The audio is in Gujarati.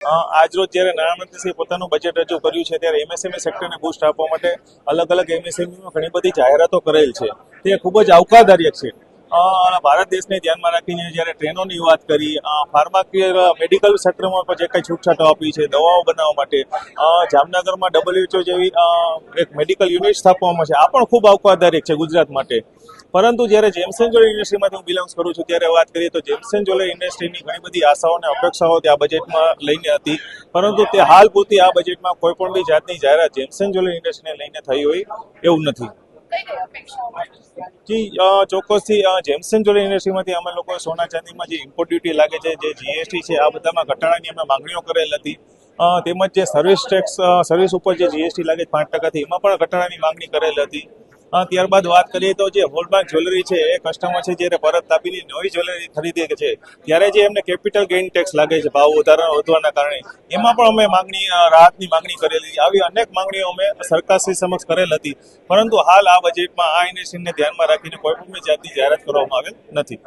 આજરોજ જ્યારે નાણામંત્રીશ્રીએ પોતાનું બજેટ રજૂ કર્યું છે ત્યારે એમએસએમઈ સેક્ટરને બૂસ્ટ આપવા માટે અલગ અલગ એમએસએમઈમાં ઘણી બધી જાહેરાતો કરેલ છે તે ખૂબ જ આવકારદાયક છે. ભારત દેશને ધ્યાનમાં રાખીને જ્યારે ટ્રેનોની વાત કરી, ફાર્માકેર મેડિકલ ક્ષેત્રમાં પણ જે કંઈ છૂટછાટો આપી છે દવાઓ બનાવવા માટે, જામનગરમાં WHO જેવી એક મેડિકલ યુનિટ સ્થાપવામાં છે, આ પણ ખૂબ આવકારદાયક છે ગુજરાત માટે. પરંતુ જ્યારે જેમ્સ એન્ડ જ્વેલરી ઇન્ડસ્ટ્રીમાંથી હું બિલોંગ કરું છું ત્યારે વાત કરીએ તો જેમ્સ એન્ડ જ્વેલરી ઇન્ડસ્ટ્રીની ઘણી બધી આશાઓ અને અપેક્ષાઓ આ બજેટમાં લઈને હતી, પરંતુ તે હાલ પૂરતી આ બજેટમાં કોઈ પણ બી જાતની જાહેરાત જેમ્સ એન્ડ જ્વેલરી ઇન્ડસ્ટ્રીને લઈને થઈ હોય એવું નથી. જી ચોક્કસથી જેમ્સ એન્ડ જ્વેલરી ઇન્ડસ્ટ્રીમાંથી અમે લોકો સોના ચાંદીમાં જે ઇમ્પોર્ટ ડ્યુટી લાગે છે, જે જીએસટી છે, આ બધામાં ઘટાડાની અમે માંગણીઓ કરેલ હતી. તેમજ જે સર્વિસ ટેક્સ સર્વિસ ઉપર જે જીએસટી લાગે 5%, એમાં પણ ઘટાડાની માંગણી કરેલ હતી. ત્યારબાદ વાત કરીએ તો જે હોલમાર્ક જ્વેલરી છે એ કસ્ટમર છે જ્યારે પરત આપીને નવી જ્વેલરી ખરીદે છે ત્યારે જે એમને કેપિટલ ગેઇન ટેક્સ લાગે છે ભાવ વધવાના કારણે, એમાં પણ અમે રાહતની માંગણી કરેલી. આવી અનેક માંગણીઓ અમે સરકારશ્રી સમક્ષ કરેલ હતી, પરંતુ હાલ આ બજેટમાં આ ઇન્ડસ્ટ્રીને ધ્યાનમાં રાખીને કોઈ પણ જાતની જાહેરાત કરવામાં આવેલ નથી.